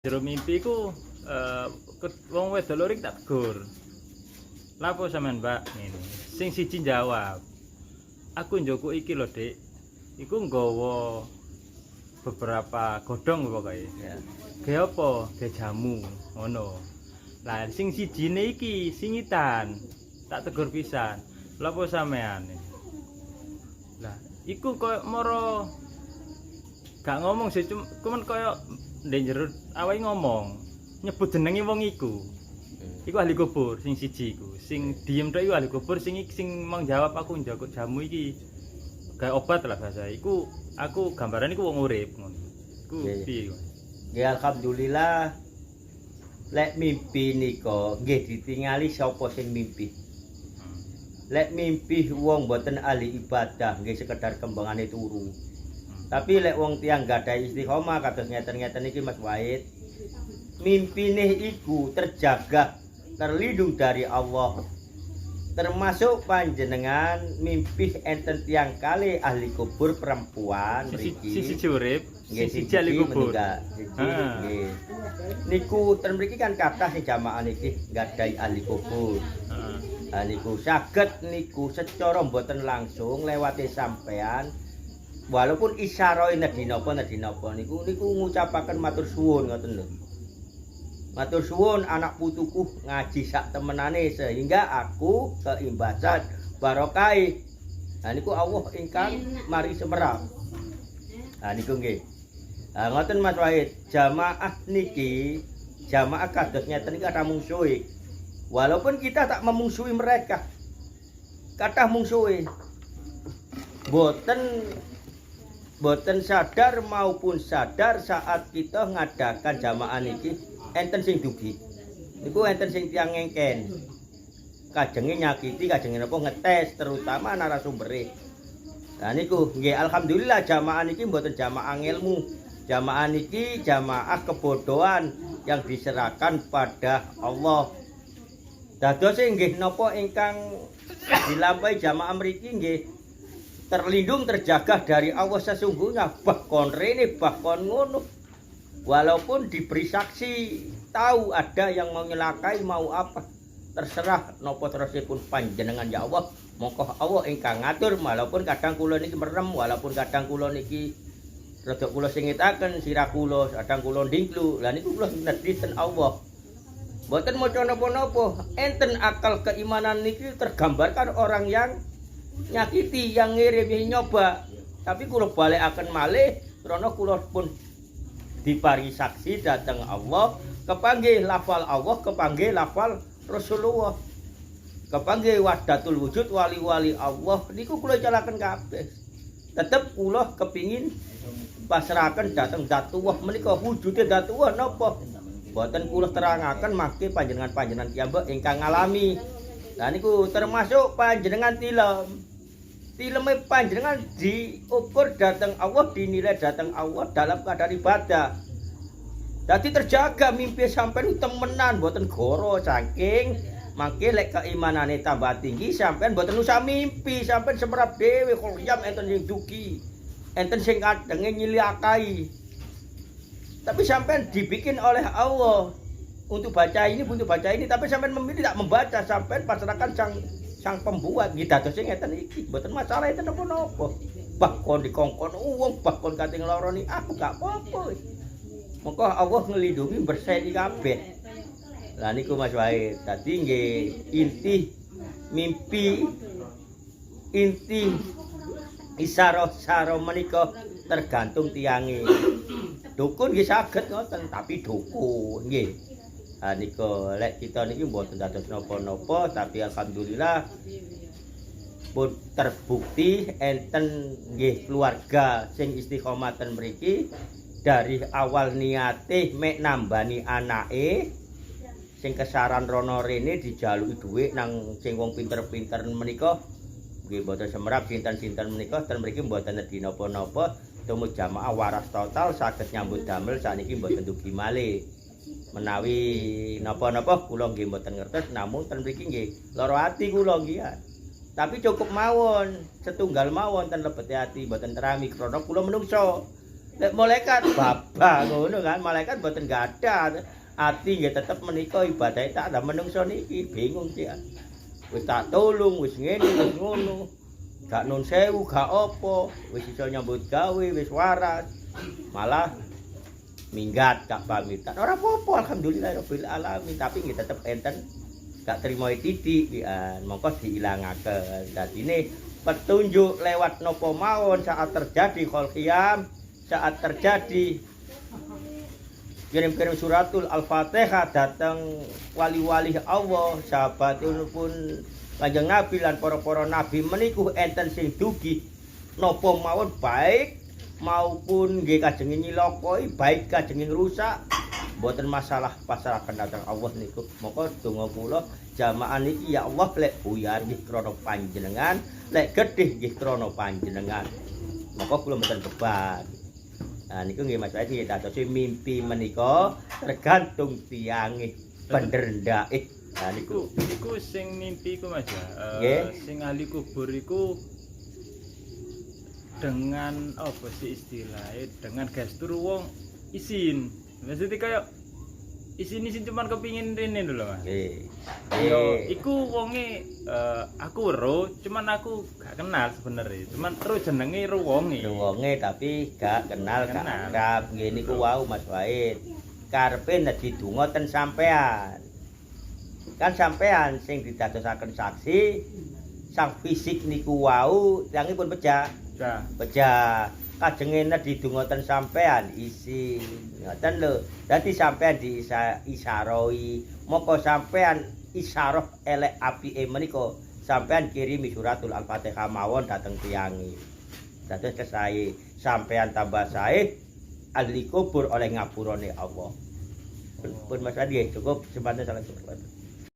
Jero mimpi ku wong wedok loro iki tak tegur. Lapo sampean, Mbak? Ngene. Sing siji jawab. Aku njoku iki lho, Dik. Iku nggawa beberapa godhong pokoke. Ya. Ge apa? Ge jamu, ngono. Lah sing sijine iki singitan. Tak tegur pisan. Lapo sampean? Lah, iku koyo moro gak ngomong sih, cuman koyo ndek jero awake ngomong nyebut jenenge wong iku. Iku ahli kubur sing siji iku. Sing diem tok iku ahli kubur, sing mang jawab aku njokok jamu iki gawe obat lah bahasa. Iku aku gambaran iku wong urip ngono. Iku piye iku? Nggih alhamdulillah lek mimpi nika nggih ditingali sapa sing mimpi. Lek mimpi wong boten ahli ibadah nggih sekedar kembangane turu. Tapi lek wong tiyang gadahi istiqomah kados ngeten-ngeten iki Mas Wahid, mimpine iku terjaga, terlindung dari Allah. Termasuk panjenengan mimpi enten tiyang kali ahli kubur perempuan mriki. Sisi urip, Nggih sisi ahli kubur. Nggih. Niku ten mriki kan kathah sing jamaah niki gadahi ahli kubur. Niku saged niku secara mboten langsung lewati sampean walaupun isyarahe nedhi napa niku ngucapaken matur suwun ngoten lho. Matur suwun anak putuku ngaji sak temenane sehingga aku keimbasan barokai. Nah niku Allah ingkang mari semerap. Nah niku nggih. Nah ngoten Mas Wahid, jamaah niki jamaah kados ngeten iki kathah mungsuhe. Walaupun kita tak memungsuhi mereka. Kathah mungsuhe. Boten sadar maupun sadar saat kita ngadakan jamaah niki enten sing dugi. Niku enten sing tiyang ngengken. Kajenge nyakiti, kajenge napa ngetes terutama narasumbere. Nah niku nggih alhamdulillah jamaah niki mboten jamaah ilmu. Jamaah niki jamaah kebodohan yang diserahkan pada Allah. Dados nggih napa ingkang dilampahi jamaah mriki nggih terlindung terjaga dari Allah sesungguhnya bahkan rene bahkan ngono walaupun diberi saksi tahu ada yang mau nyelakai mau apa terserah napa terusipun panjenengan ya Allah mongko Allah ingkang ngatur walaupun kadang kula niki merem walaupun kadang kula niki rada kula singitaken sirah kula kadang kula ndingklu lha niku kula nedhiten Allah mboten maca napa-napa enten akal keimanan niki tergambarkan orang yang nyakiti yang ngirim nyoba tapi kula balekaken malih krana kula pun diparingi saksi dhateng Allah kepanggih lafal Allah kepanggih lafal Rasulullah kepanggih wahdatul wujud wali-wali Allah niku kula calaken kabeh tetep kula kepingin pasrahaken dhateng Dzatullah menika wujude Dzatullah napa boten kula terangaken mangke panjenengan piyambak ingkang ngalami. Lah niku termasuk panjenengan tileme panjenengan diukur datang Allah, dinilai datang Allah dalam keadaan ibadah. Dadi terjaga mimpi sampean temenan boten goro saking mangke lek keimanane tambah tinggi sampean boten usah mimpi sampean semerap dhewe koyam enten sing dugi. Enten sing kadenge nyiliakai. Tapi sampean dibikin oleh Allah untuk baca ini, tapi sampean memilih tidak membaca, sampean pasrahkan sang pembuat gitu dados sing ngeten iki mboten masalah itu napa-napa. Bahkan dikongkon wong bahkan kating loroni aku gak apa-apa. Monggo Allah ngelindungi bersih kabeh. Lah niku Mas Wahid. Dadi nggih inti mimpi inti isara-sara menika tergantung tiange. Dukun nggih saged ngoten, tapi dukun nggih. Ah nika lek kita niki mboten dados napa-napa, tapi alhamdulillah pun terbukti enten nggih keluarga sing istiqomah ten mriki dari awal niate mek nambani anake sing kesaran rono rene dijaluki dhuwit nang sing wong pinter-pinter menika nggih mboten semerap sinten-sinten menika ten mriki mboten nedhi napa-napa. Temu jamaah waras total saged nyambut damel sakniki mboten dugi malih. Menawi napa-napa kula nggih mboten ngertos namun ten mriki nggih lara ati kula nggih. Tapi cukup mawon setunggal mawon ten lebete ati mboten terami krana kula menungso. Lek malaikat babah ngono kan, malaikat mboten gadah. Ati nggih tetep menika ibadahe tak ada menungso niki bingung sih. Wis tak tulung, wis ngene, wis ngono. Gak nun sewu, gak apa, wis iso nyambut gawe, wis waras. Malah minggat gak pamitan. Ora apa-apa alhamdulillah rabbil alamin, tapi nggih tetep enten gak trimo titik pian, mongko diilangaken. Dadine petunjuk lewat napa mawon saat terjadi kholqiyam, saat terjadi kirim-kirim suratul Al-Fatihah datang wali-wali Allah, sahabatipun Kanjeng Nabi lan para-para nabi meniku enten sing dugi napa mawon baik maupun nggih kajeng nyilokoi, baik kajeng rusak, mboten masalah pasrahaken dhateng Allah niku. Moko donga kula jamaah niki ya Allah lek buyar nggih krana panjenengan, lek gedhe nggih krana panjenengan. Moko kula mboten beban. Nah niku nggih Mas Wadi dados mimpi menika tergantung tiange penderdake. Nah niku sing mimpi iku Mas ya. Nggih. Sing ahli kubur iku dengan apa sih istilahnya, dengan gestur wong isin. Maksudnya kayak isin cuman kepingin rene lho Mas. nggih. Yo iku wonge aku weruh, cuman aku gak kenal sebenarnya. Cuman terus jenenge ro wonge. Wonge tapi gak kenal gak akrab. Nggih niku wau Mas Wahid. Karepe nek didonga ten sampean. Kan sampean sing didadosaken saksi sang fisik niku wau tiyangipun pejah. Pejah. Kajenge nek didonga ten sampean isi. Ngoten lho. Dadi sampean diisaroi. Moko sampean isyarah elek apike menika sampean kirimi suratul Al-Fatihah mawon dhateng tiyange. Dados kesae sampean tambah sae ahli kubur oleh ngapurane Allah. Pun Mas Adi cukup kesempatan salah cukup.